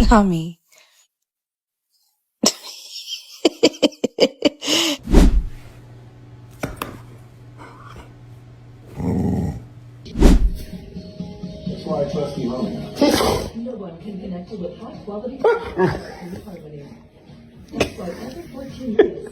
Tommy. That's why I trust you, homie. No one can connect you with high quality harmony. That's why every 14 minutes